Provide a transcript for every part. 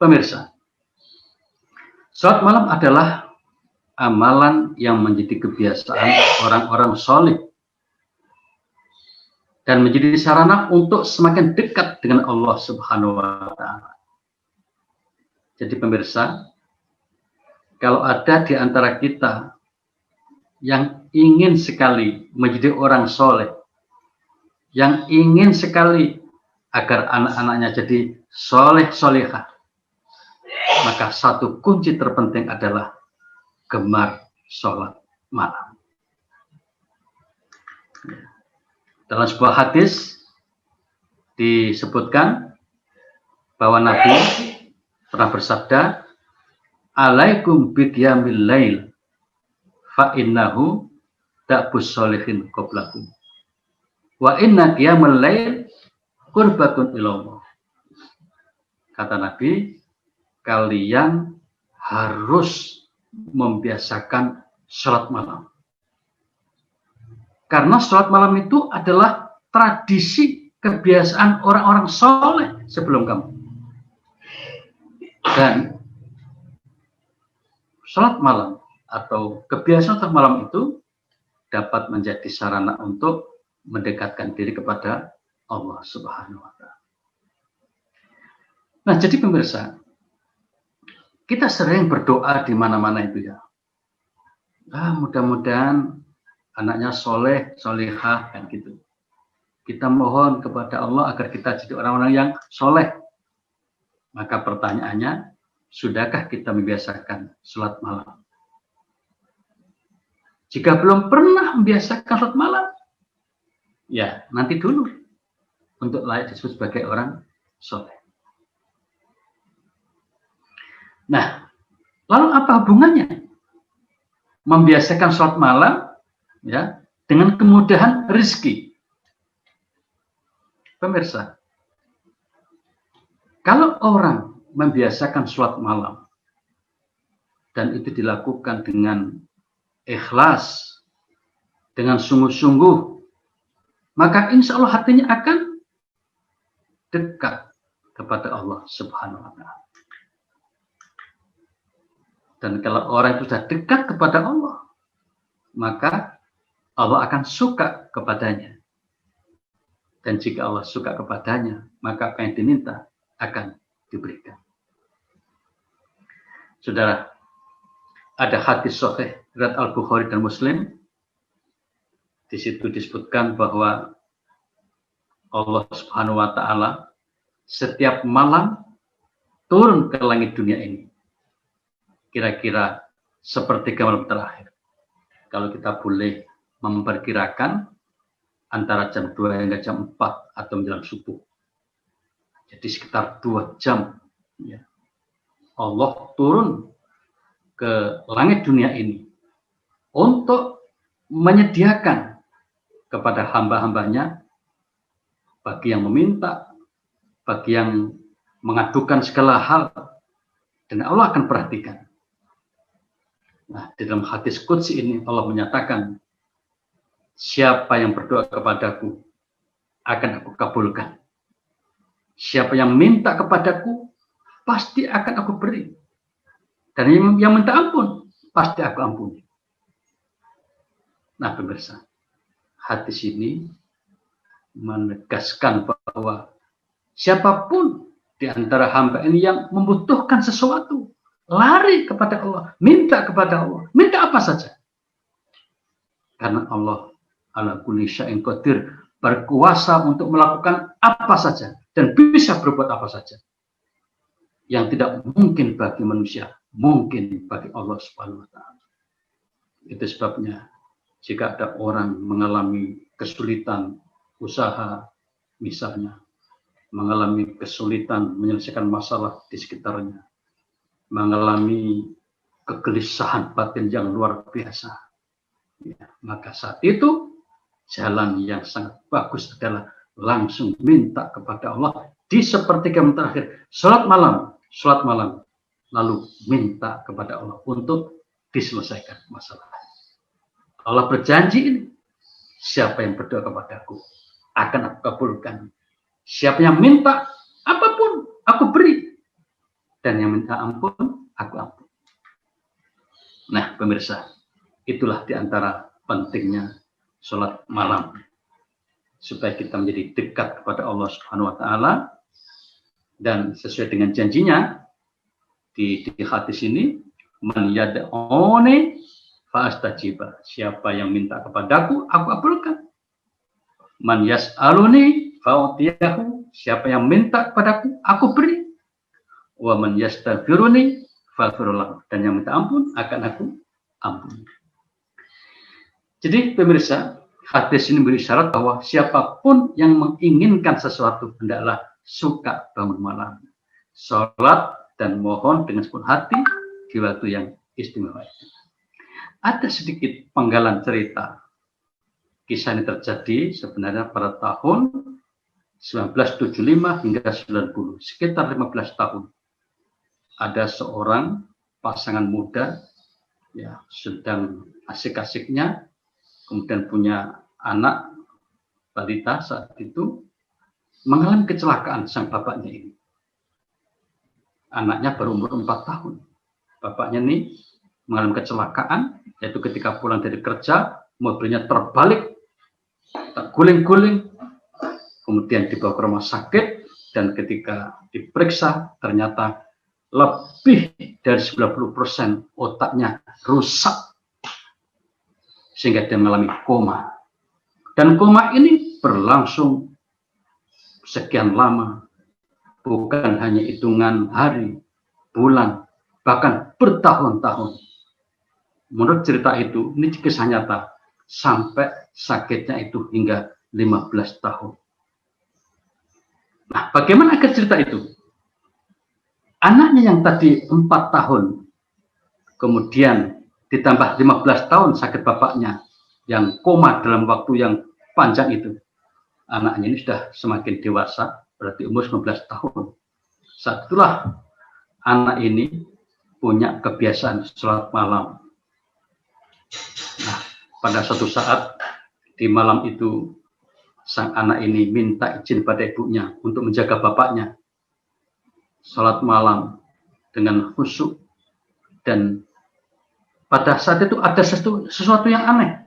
Pemirsa, salat malam adalah amalan yang menjadi kebiasaan orang-orang soleh dan menjadi sarana untuk semakin dekat dengan Allah Subhanahu wa Ta'ala. Jadi pemirsa, kalau ada di antara kita yang ingin sekali menjadi orang soleh, yang ingin sekali agar anak-anaknya jadi soleh solehah, maka satu kunci terpenting adalah gemar sholat malam. Dalam sebuah hadis disebutkan bahwa Nabi pernah bersabda, "Alaikum biqiyamil lail fa innahu da'bus sholihin qablakum. Wa inna qiyamul lail qurbatun ilallah." Kata Nabi, kalian harus membiasakan sholat malam. Karena sholat malam itu adalah tradisi kebiasaan orang-orang soleh sebelum kamu. Dan sholat malam atau kebiasaan sholat malam itu dapat menjadi sarana untuk mendekatkan diri kepada Allah Subhanahu wa Ta'ala. Nah, jadi pemirsa, kita sering berdoa di mana-mana itu ya. Mudah-mudahan anaknya soleh, solehah, kan gitu. Kita mohon kepada Allah agar kita jadi orang-orang yang soleh. Maka pertanyaannya, sudahkah kita membiasakan sholat malam? Jika belum pernah membiasakan sholat malam, ya nanti dulu untuk layak disebut sebagai orang soleh. Nah, lalu apa hubungannya membiasakan sholat malam ya dengan kemudahan rezeki? Pemirsa, kalau orang membiasakan sholat malam dan itu dilakukan dengan ikhlas, dengan sungguh-sungguh, maka insya Allah hatinya akan dekat kepada Allah Subhanahu wa Ta'ala. Dan kalau orang itu sudah dekat kepada Allah, maka Allah akan suka kepadanya. Dan jika Allah suka kepadanya, maka apa yang diminta akan diberikan. Saudara, ada hadis sahih riwayat Al-Bukhari dan Muslim. Di situ disebutkan bahwa Allah Subhanahu wa Ta'ala setiap malam turun ke langit dunia ini. Kira-kira sepertiga malam terakhir. Kalau kita boleh memperkirakan antara jam 2 hingga jam 4 atau menjelang subuh. Jadi sekitar 2 jam ya. Allah turun ke langit dunia ini untuk menyediakan kepada hamba-hambanya, bagi yang meminta, bagi yang mengadukan segala hal, dan Allah akan perhatikan. Nah, di dalam hadis qudsi ini Allah menyatakan, siapa yang berdoa kepadaku akan aku kabulkan. Siapa yang minta kepadaku pasti akan aku beri. Dan yang minta ampun pasti aku ampuni. Nah, pemirsa, hadis ini menegaskan bahwa siapapun di antara hamba ini yang membutuhkan sesuatu, lari kepada Allah, minta kepada Allah, minta apa saja. Karena Allah ala kulli syai'in qadir, berkuasa untuk melakukan apa saja dan bisa berbuat apa saja. Yang tidak mungkin bagi manusia, mungkin bagi Allah Subhanahu wa Ta'ala. Itu sebabnya jika ada orang mengalami kesulitan usaha, misalnya mengalami kesulitan menyelesaikan masalah di sekitarnya, mengalami kegelisahan batin yang luar biasa, ya, maka saat itu jalan yang sangat bagus adalah langsung minta kepada Allah di sepertiga terakhir salat malam, lalu minta kepada Allah untuk diselesaikan masalah. Allah berjanji ini, siapa yang berdoa kepadaku akan aku kabulkan. Siapa yang minta apapun aku beri. dan yang minta ampun, aku ampun. Nah, pemirsa, itulah diantara pentingnya sholat malam. Supaya kita menjadi dekat kepada Allah Subhanahu wa Ta'ala. Dan sesuai dengan janjinya, di hadis ini, man yad'uni fa'astajiba. Siapa yang minta kepadaku, aku kabulkan. Man yas'aluni fa'utiyahu. Siapa yang minta kepadaku, aku beri. Wa man yastaghfiruni faghfirullah. Dan yang minta ampun, akan aku ampuni. Jadi pemirsa, hadis ini beri syarat bahwa siapapun yang menginginkan sesuatu hendaklah suka bangun malam, sholat dan mohon dengan sepenuh hati di waktu yang istimewa itu. Ada sedikit penggalan cerita. Kisah ini terjadi sebenarnya pada tahun 1975 hingga 90, sekitar 15 tahun. Ada seorang pasangan muda, ya, sedang asik-asiknya, kemudian punya anak balita saat itu, mengalami kecelakaan sang bapaknya ini. Anaknya baru umur 4 tahun. Bapaknya ini mengalami kecelakaan, yaitu ketika pulang dari kerja, mobilnya terbalik, terguling-guling, kemudian dibawa ke rumah sakit, dan ketika diperiksa, ternyata lebih dari 90% otaknya rusak, sehingga dia mengalami koma. Dan koma ini berlangsung sekian lama, bukan hanya hitungan hari, bulan, bahkan bertahun-tahun. Menurut cerita itu, ini kisah nyata, sampai sakitnya itu hingga 15 tahun. Nah, bagaimana akhir cerita itu? Anaknya yang tadi 4 tahun, kemudian ditambah 15 tahun sakit bapaknya, yang koma dalam waktu yang panjang itu. Anaknya ini sudah semakin dewasa, berarti umur 19 tahun. Saat itulah anak ini punya kebiasaan sholat malam. Nah, pada suatu saat di malam itu, sang anak ini minta izin pada ibunya untuk menjaga bapaknya. Sholat malam dengan khusyuk. Dan pada saat itu ada sesuatu yang aneh.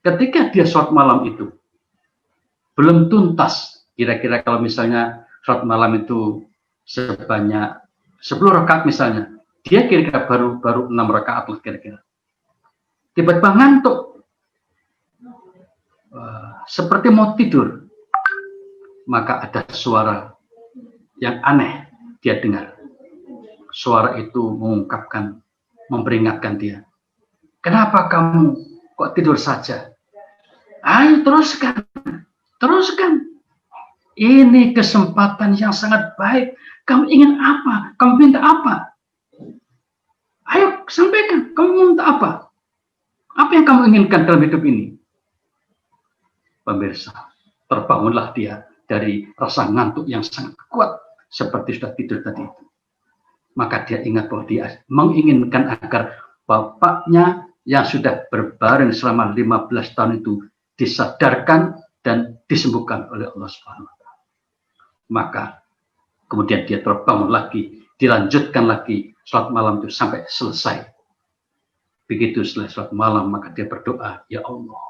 Ketika dia sholat malam itu, belum tuntas. Kira-kira kalau misalnya sholat malam itu sebanyak 10 rakaat misalnya, dia kira-kira baru 6 rakaat lah kira-kira. Tiba-tiba ngantuk, seperti mau tidur. Maka ada suara yang aneh dia dengar. Suara itu mengungkapkan, memperingatkan dia. Kenapa kamu kok tidur saja? Ayo teruskan. Teruskan. Ini kesempatan yang sangat baik. Kamu ingin apa? Kamu minta apa? Ayo sampaikan. Kamu minta apa? Apa yang kamu inginkan dalam hidup ini? Pemirsa, terbangunlah dia dari rasa ngantuk yang sangat kuat seperti sudah tidur tadi itu. Maka dia ingat bahwa dia menginginkan agar bapaknya yang sudah berbaring selama 15 tahun itu disadarkan dan disembuhkan oleh Allah Subhanahu wa Ta'ala. Maka kemudian dia terbangun lagi, dilanjutkan lagi sholat malam itu sampai selesai. Begitu selesai sholat malam, maka dia berdoa, ya Allah,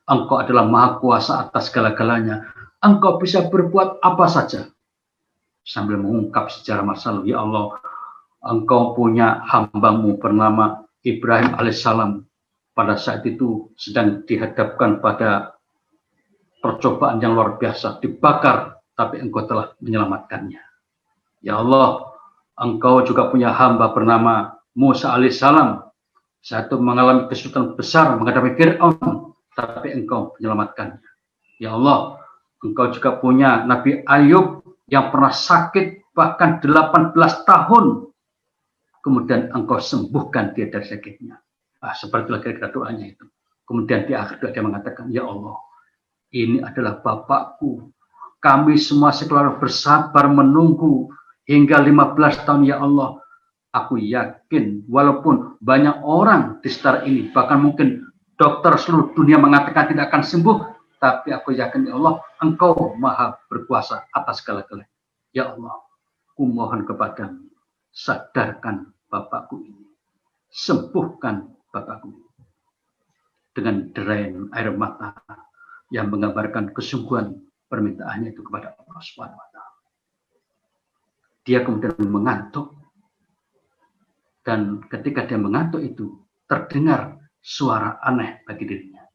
Engkau adalah maha kuasa atas segala-galanya. Engkau bisa berbuat apa saja. Sambil mengungkap sejarah masa lalu, ya Allah, Engkau punya hamba-Mu bernama Ibrahim alaihissalam. Pada saat itu sedang dihadapkan pada percobaan yang luar biasa, dibakar, tapi Engkau telah menyelamatkannya. Ya Allah, Engkau juga punya hamba bernama Musa alaihissalam. Saat itu mengalami kesulitan besar menghadapi Fir'aun, tapi Engkau menyelamatkannya. Ya Allah, Engkau juga punya Nabi Ayub yang pernah sakit bahkan 18 tahun. Kemudian Engkau sembuhkan dia dari sakitnya. Seperti kira-kira doanya itu. Kemudian di akhir doa dia mengatakan, ya Allah, ini adalah Bapakku. Kami semua sekeluarga bersabar menunggu hingga 15 tahun, ya Allah. Aku yakin walaupun banyak orang di sekitar ini, bahkan mungkin dokter seluruh dunia mengatakan tidak akan sembuh, tapi aku yakin, ya Allah, Engkau maha berkuasa atas segala-galanya. Ya Allah, kumohon kepadamu, sadarkan bapakku ini, sembuhkan bapakku ini. Dengan derayan air mata yang menggambarkan kesungguhan permintaannya itu kepada Allah Subhanahu wa Ta'ala. Dia kemudian mengantuk, dan ketika dia mengantuk itu terdengar suara aneh bagi dirinya.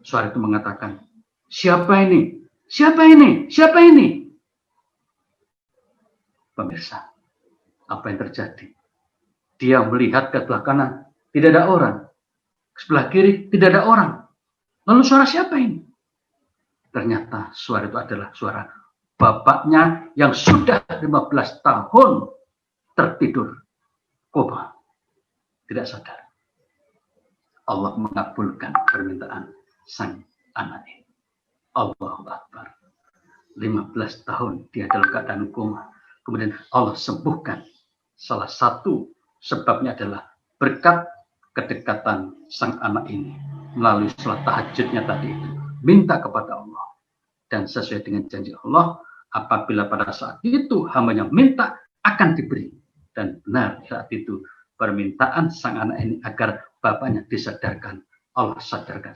Suara itu mengatakan, siapa ini? Siapa ini? Siapa ini? Pemirsa, apa yang terjadi? Dia melihat ke sebelah kanan, tidak ada orang. Sebelah kiri, tidak ada orang. Lalu suara siapa ini? Ternyata suara itu adalah suara bapaknya yang sudah 15 tahun tertidur koma, tidak sadar. Allah mengabulkan permintaan sang anak ini. Allahu Akbar. 15 tahun dia dalam keadaan koma. Kemudian Allah sembuhkan. Salah satu sebabnya adalah berkat kedekatan sang anak ini melalui salat tahajudnya tadi itu. Minta kepada Allah. Dan sesuai dengan janji Allah, apabila pada saat itu hambanya minta, akan diberi. Dan benar saat itu permintaan sang anak ini agar bapaknya disadarkan, Allah sadarkan.